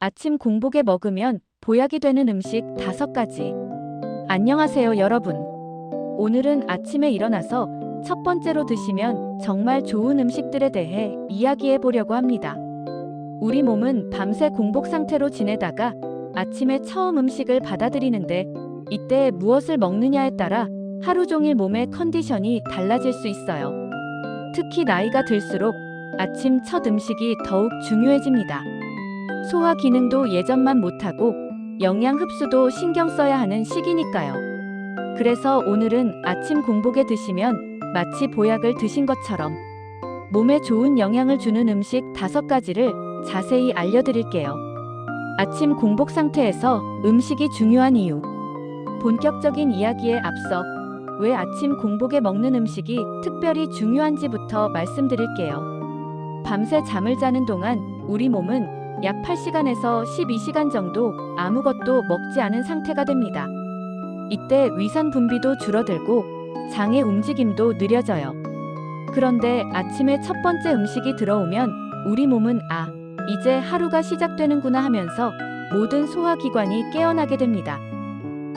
아침 공복에 먹으면 보약이 되는 음식 5가지. 안녕하세요, 여러분. 오늘은 아침에 일어나서 첫 번째로 드시면 정말 좋은 음식들에 대해 이야기해 보려고 합니다. 우리 몸은 밤새 공복 상태로 지내다가 아침에 처음 음식을 받아들이는데, 이때 무엇을 먹느냐에 따라 하루 종일 몸의 컨디션이 달라질 수 있어요. 특히 나이가 들수록 아침 첫 음식이 더욱 중요해집니다. 소화 기능도 예전만 못하고 영양 흡수도 신경 써야 하는 시기니까요. 그래서 오늘은 아침 공복에 드시면 마치 보약을 드신 것처럼 몸에 좋은 영향을 주는 음식 5가지를 자세히 알려드릴게요. 아침 공복 상태에서 음식이 중요한 이유. 본격적인 이야기에 앞서 왜 아침 공복에 먹는 음식이 특별히 중요한지부터 말씀드릴게요. 밤새 잠을 자는 동안 우리 몸은 약 8시간에서 12시간 정도 아무것도 먹지 않은 상태가 됩니다. 이때 위산 분비도 줄어들고 장의 움직임도 느려져요. 그런데 아침에 첫 번째 음식이 들어오면 우리 몸은 이제 하루가 시작되는구나 하면서 모든 소화기관이 깨어나게 됩니다.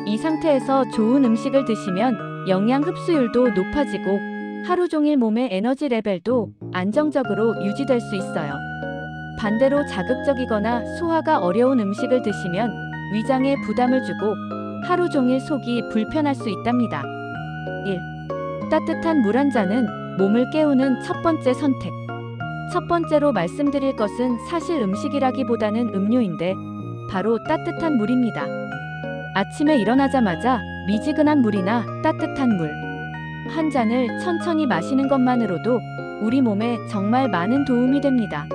이 상태에서 좋은 음식을 드시면 영양 흡수율도 높아지고 하루 종일 몸의 에너지 레벨도 안정적으로 유지될 수 있어요. 반대로 자극적이거나 소화가 어려운 음식을 드시면 위장에 부담을 주고 하루 종일 속이 불편할 수 있답니다. 1. 따뜻한 물 한 잔은 몸을 깨우는 첫 번째 선택. 첫 번째로 말씀드릴 것은 사실 음식이라기보다는 음료인데 바로 따뜻한 물입니다. 아침에 일어나자마자 미지근한 물이나 따뜻한 물 한 잔을 천천히 마시는 것만으로도 우리 몸에 정말 많은 도움이 됩니다.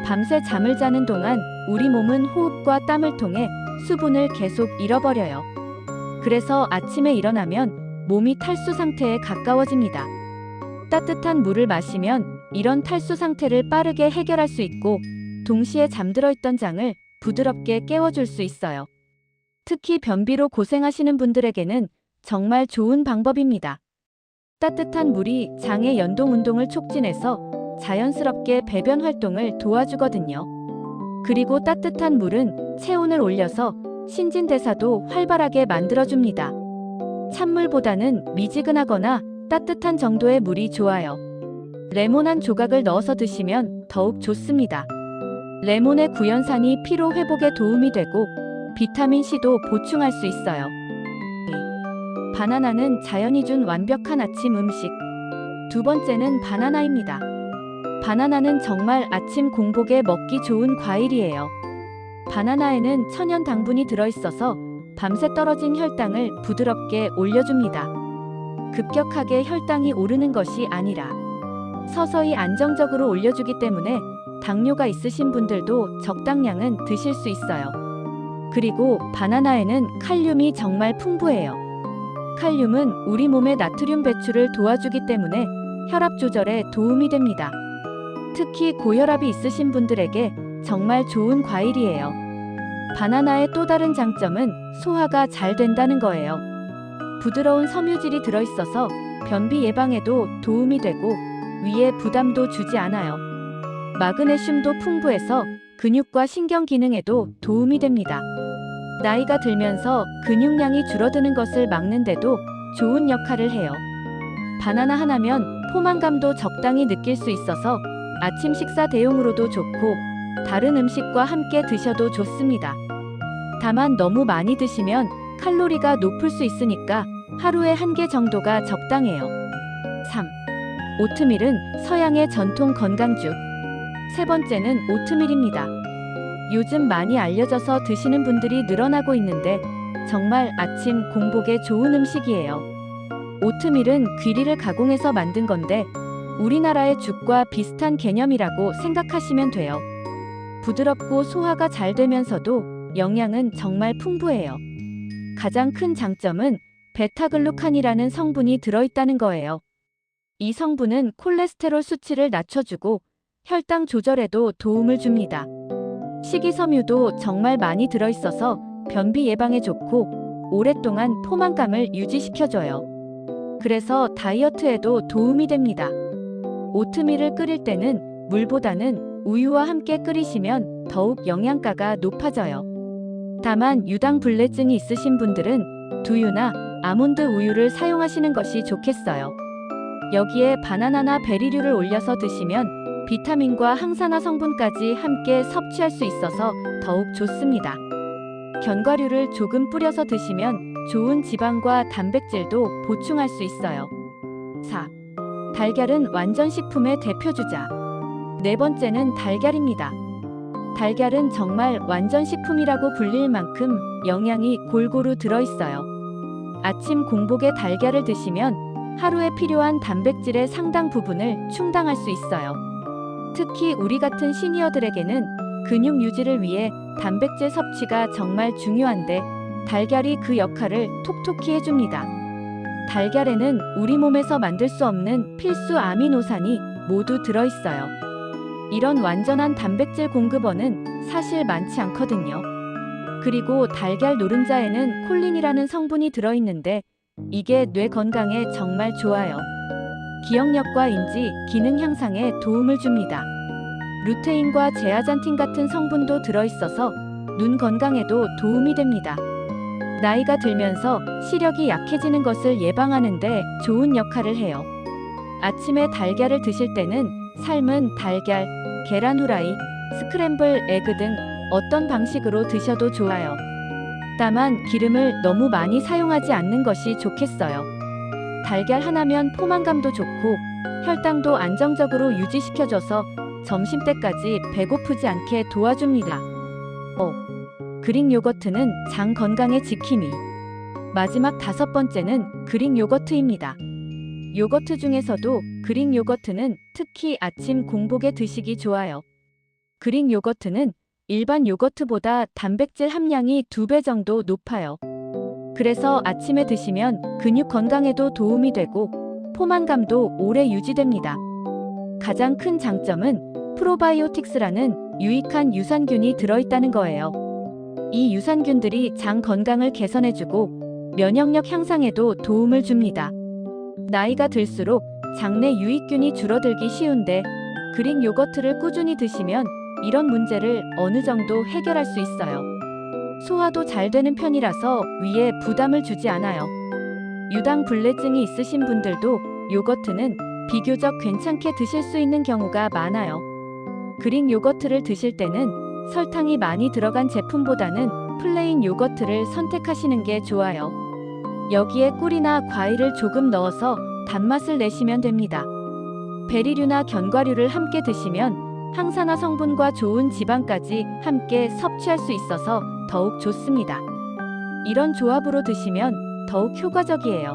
밤새 잠을 자는 동안 우리 몸은 호흡과 땀을 통해 수분을 계속 잃어버려요. 그래서 아침에 일어나면 몸이 탈수 상태에 가까워집니다. 따뜻한 물을 마시면 이런 탈수 상태를 빠르게 해결할 수 있고 동시에 잠들어 있던 장을 부드럽게 깨워줄 수 있어요. 특히 변비로 고생하시는 분들에게는 정말 좋은 방법입니다. 따뜻한 물이 장의 연동 운동을 촉진해서 자연스럽게 배변 활동을 도와주거든요. 그리고 따뜻한 물은 체온을 올려서 신진대사도 활발하게 만들어줍니다. 찬물보다는 미지근하거나 따뜻한 정도의 물이 좋아요. 레몬 한 조각을 넣어서 드시면 더욱 좋습니다. 레몬의 구연산이 피로 회복에 도움이 되고 비타민C도 보충할 수 있어요. 바나나는 자연이 준 완벽한 아침 음식. 두 번째는 바나나입니다. 바나나는 정말 아침 공복에 먹기 좋은 과일이에요. 바나나에는 천연 당분이 들어있어서 밤새 떨어진 혈당을 부드럽게 올려줍니다. 급격하게 혈당이 오르는 것이 아니라 서서히 안정적으로 올려주기 때문에 당뇨가 있으신 분들도 적당량은 드실 수 있어요. 그리고 바나나에는 칼륨이 정말 풍부해요. 칼륨은 우리 몸의 나트륨 배출을 도와주기 때문에 혈압 조절에 도움이 됩니다. 특히 고혈압이 있으신 분들에게 정말 좋은 과일이에요. 바나나의 또 다른 장점은 소화가 잘 된다는 거예요. 부드러운 섬유질이 들어있어서 변비 예방에도 도움이 되고 위에 부담도 주지 않아요. 마그네슘도 풍부해서 근육과 신경 기능에도 도움이 됩니다. 나이가 들면서 근육량이 줄어드는 것을 막는데도 좋은 역할을 해요. 바나나 하나면 포만감도 적당히 느낄 수 있어서 아침 식사 대용으로도 좋고 다른 음식과 함께 드셔도 좋습니다. 다만 너무 많이 드시면 칼로리가 높을 수 있으니까 하루에 1개 정도가 적당해요. 3. 오트밀은 서양의 전통 건강죽. 세 번째는 오트밀입니다. 요즘 많이 알려져서 드시는 분들이 늘어나고 있는데 정말 아침 공복에 좋은 음식이에요. 오트밀은 귀리를 가공해서 만든 건데 우리나라의 죽과 비슷한 개념이라고 생각하시면 돼요. 부드럽고 소화가 잘 되면서도 영양은 정말 풍부해요. 가장 큰 장점은 베타글루칸이라는 성분이 들어있다는 거예요. 이 성분은 콜레스테롤 수치를 낮춰주고 혈당 조절에도 도움을 줍니다. 식이섬유도 정말 많이 들어있어서 변비 예방에 좋고 오랫동안 포만감을 유지시켜줘요. 그래서 다이어트에도 도움이 됩니다. 오트밀을 끓일 때는 물보다는 우유와 함께 끓이시면 더욱 영양가가 높아져요. 다만 유당불내증이 있으신 분들은 두유나 아몬드 우유를 사용하시는 것이 좋겠어요. 여기에 바나나나 베리류를 올려서 드시면 비타민과 항산화 성분까지 함께 섭취할 수 있어서 더욱 좋습니다. 견과류를 조금 뿌려서 드시면 좋은 지방과 단백질도 보충할 수 있어요. 4. 달걀은 완전식품의 대표주자. 네 번째는 달걀입니다. 달걀은 정말 완전식품이라고 불릴 만큼 영양이 골고루 들어있어요. 아침 공복에 달걀을 드시면 하루에 필요한 단백질의 상당 부분을 충당할 수 있어요. 특히 우리 같은 시니어들에게는 근육 유지를 위해 단백질 섭취가 정말 중요한데 달걀이 그 역할을 톡톡히 해줍니다. 달걀에는 우리 몸에서 만들 수 없는 필수 아미노산이 모두 들어있어요. 이런 완전한 단백질 공급원은 사실 많지 않거든요. 그리고 달걀 노른자에는 콜린이라는 성분이 들어있는데 이게 뇌 건강에 정말 좋아요. 기억력과 인지, 기능 향상에 도움을 줍니다. 루테인과 제아잔틴 같은 성분도 들어있어서 눈 건강에도 도움이 됩니다. 나이가 들면서 시력이 약해지는 것을 예방하는데 좋은 역할을 해요. 아침에 달걀을 드실 때는 삶은 달걀, 계란 후라이, 스크램블 에그 등 어떤 방식으로 드셔도 좋아요. 다만 기름을 너무 많이 사용하지 않는 것이 좋겠어요. 달걀 하나면 포만감도 좋고 혈당도 안정적으로 유지시켜줘서 점심때까지 배고프지 않게 도와줍니다. 그릭 요거트는 장 건강의 지킴이. 마지막 5번째는 그릭 요거트입니다. 요거트 중에서도 그릭 요거트는 특히 아침 공복에 드시기 좋아요. 그릭 요거트는 일반 요거트보다 단백질 함량이 2배 정도 높아요. 그래서 아침에 드시면 근육 건강에도 도움이 되고 포만감도 오래 유지됩니다. 가장 큰 장점은 프로바이오틱스라는 유익한 유산균이 들어있다는 거예요. 이 유산균들이 장 건강을 개선해주고 면역력 향상에도 도움을 줍니다. 나이가 들수록 장내 유익균이 줄어들기 쉬운데 그릭 요거트를 꾸준히 드시면 이런 문제를 어느 정도 해결할 수 있어요. 소화도 잘 되는 편이라서 위에 부담을 주지 않아요. 유당불내증이 있으신 분들도 요거트는 비교적 괜찮게 드실 수 있는 경우가 많아요. 그릭 요거트를 드실 때는 설탕이 많이 들어간 제품보다는 플레인 요거트를 선택하시는 게 좋아요. 여기에 꿀이나 과일을 조금 넣어서 단맛을 내시면 됩니다. 베리류나 견과류를 함께 드시면 항산화 성분과 좋은 지방까지 함께 섭취할 수 있어서 더욱 좋습니다. 이런 조합으로 드시면 더욱 효과적이에요.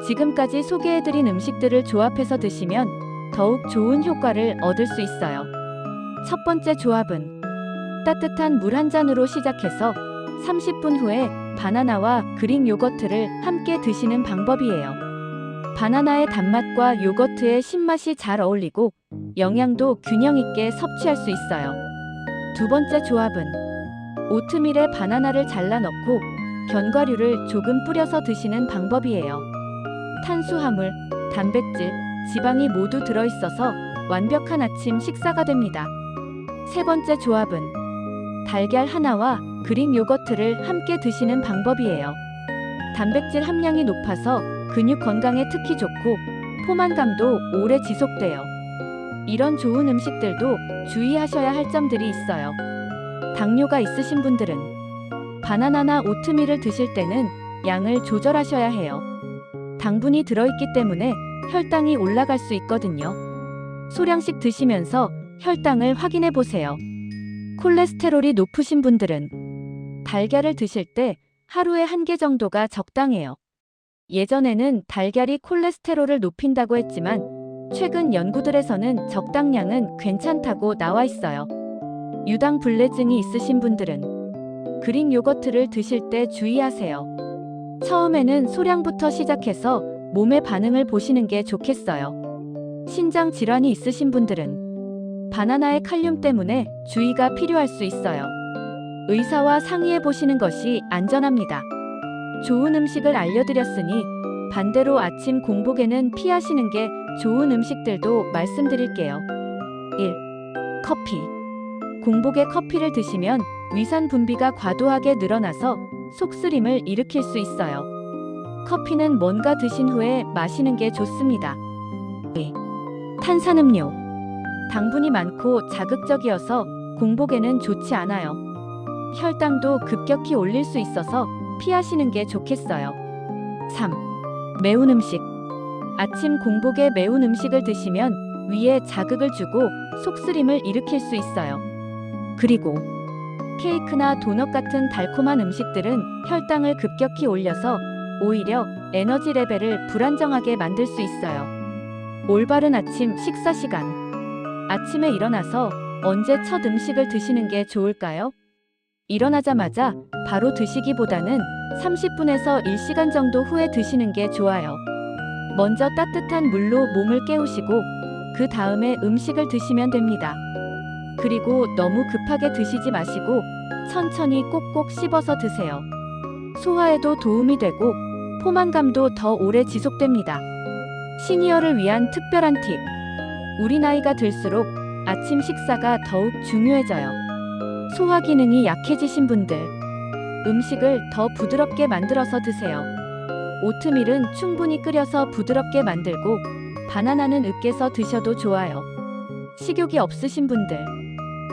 지금까지 소개해드린 음식들을 조합해서 드시면 더욱 좋은 효과를 얻을 수 있어요. 첫 번째 조합은 따뜻한 물 한 잔으로 시작해서 30분 후에 바나나와 그릭 요거트를 함께 드시는 방법이에요. 바나나의 단맛과 요거트의 신맛이 잘 어울리고 영양도 균형 있게 섭취할 수 있어요. 두 번째 조합은 오트밀에 바나나를 잘라 넣고 견과류를 조금 뿌려서 드시는 방법이에요. 탄수화물, 단백질, 지방이 모두 들어있어서 완벽한 아침 식사가 됩니다. 세 번째 조합은 달걀 하나와 그릭 요거트를 함께 드시는 방법이에요. 단백질 함량이 높아서 근육 건강에 특히 좋고 포만감도 오래 지속돼요. 이런 좋은 음식들도 주의하셔야 할 점들이 있어요. 당뇨가 있으신 분들은 바나나나 오트밀을 드실 때는 양을 조절하셔야 해요. 당분이 들어있기 때문에 혈당이 올라갈 수 있거든요. 소량씩 드시면서 혈당을 확인해 보세요. 콜레스테롤이 높으신 분들은 달걀을 드실 때 하루에 1개 정도가 적당해요. 예전에는 달걀이 콜레스테롤을 높인다고 했지만 최근 연구들에서는 적당량은 괜찮다고 나와 있어요. 유당불내증이 있으신 분들은 그릭 요거트를 드실 때 주의하세요. 처음에는 소량부터 시작해서 몸의 반응을 보시는 게 좋겠어요. 신장 질환이 있으신 분들은 바나나의 칼륨 때문에 주의가 필요할 수 있어요. 의사와 상의해 보시는 것이 안전합니다. 좋은 음식을 알려드렸으니 반대로 아침 공복에는 피하시는 게 좋은 음식들도 말씀드릴게요. 1. 커피. 공복에 커피를 드시면 위산 분비가 과도하게 늘어나서 속쓰림을 일으킬 수 있어요. 커피는 뭔가 드신 후에 마시는 게 좋습니다. 탄산음료. 당분이 많고 자극적이어서 공복에는 좋지 않아요. 혈당도 급격히 올릴 수 있어서 피하시는 게 좋겠어요. 3. 매운 음식. 아침 공복에 매운 음식을 드시면 위에 자극을 주고 속쓰림을 일으킬 수 있어요. 그리고 케이크나 도넛 같은 달콤한 음식들은 혈당을 급격히 올려서 오히려 에너지 레벨을 불안정하게 만들 수 있어요. 올바른 아침 식사 시간. 아침에 일어나서 언제 첫 음식을 드시는 게 좋을까요? 일어나자마자 바로 드시기보다는 30분에서 1시간 정도 후에 드시는 게 좋아요. 먼저 따뜻한 물로 몸을 깨우시고 그 다음에 음식을 드시면 됩니다. 그리고 너무 급하게 드시지 마시고 천천히 꼭꼭 씹어서 드세요. 소화에도 도움이 되고 포만감도 더 오래 지속됩니다. 시니어를 위한 특별한 팁. 우리 나이가 들수록 아침 식사가 더욱 중요해져요. 소화 기능이 약해지신 분들, 음식을 더 부드럽게 만들어서 드세요. 오트밀은 충분히 끓여서 부드럽게 만들고 바나나는 으깨서 드셔도 좋아요. 식욕이 없으신 분들,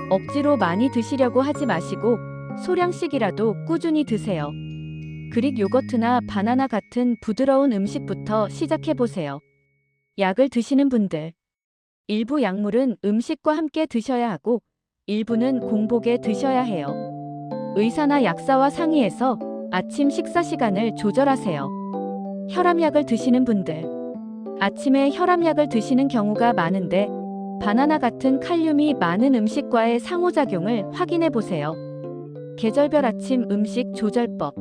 억지로 많이 드시려고 하지 마시고 소량씩이라도 꾸준히 드세요. 그릭 요거트나 바나나 같은 부드러운 음식부터 시작해보세요. 약을 드시는 분들, 일부 약물은 음식과 함께 드셔야 하고 일부는 공복에 드셔야 해요. 의사나 약사와 상의해서 아침 식사 시간을 조절하세요. 혈압약을 드시는 분들, 아침에 혈압약을 드시는 경우가 많은데 바나나 같은 칼륨이 많은 음식과의 상호작용을 확인해 보세요. 계절별 아침 음식 조절법.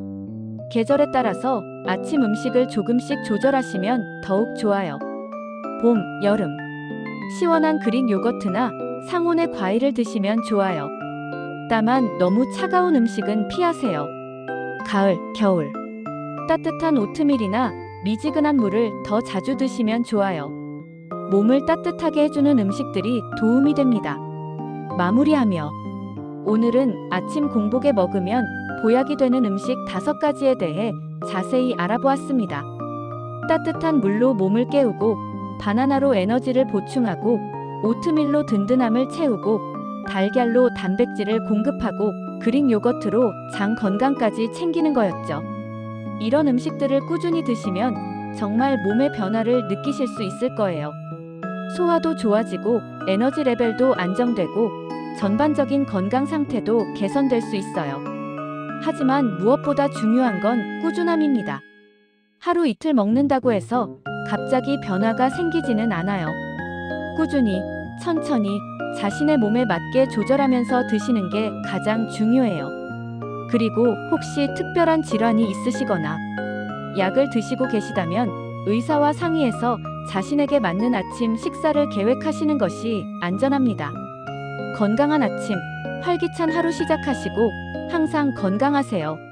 계절에 따라서 아침 음식을 조금씩 조절하시면 더욱 좋아요. 봄, 여름. 시원한 그릭 요거트나 상온의 과일을 드시면 좋아요. 다만 너무 차가운 음식은 피하세요. 가을, 겨울. 따뜻한 오트밀이나 미지근한 물을 더 자주 드시면 좋아요. 몸을 따뜻하게 해주는 음식들이 도움이 됩니다. 마무리하며 오늘은 아침 공복에 먹으면 보약이 되는 음식 5가지에 대해 자세히 알아보았습니다. 따뜻한 물로 몸을 깨우고 바나나로 에너지를 보충하고 오트밀로 든든함을 채우고 달걀로 단백질을 공급하고 그릭 요거트로 장 건강까지 챙기는 거였죠. 이런 음식들을 꾸준히 드시면 정말 몸의 변화를 느끼실 수 있을 거예요. 소화도 좋아지고 에너지 레벨도 안정되고 전반적인 건강 상태도 개선될 수 있어요. 하지만 무엇보다 중요한 건 꾸준함입니다. 하루 이틀 먹는다고 해서 갑자기 변화가 생기지는 않아요. 꾸준히, 천천히 자신의 몸에 맞게 조절하면서 드시는 게 가장 중요해요. 그리고 혹시 특별한 질환이 있으시거나 약을 드시고 계시다면 의사와 상의해서 자신에게 맞는 아침 식사를 계획하시는 것이 안전합니다. 건강한 아침, 활기찬 하루 시작하시고 항상 건강하세요.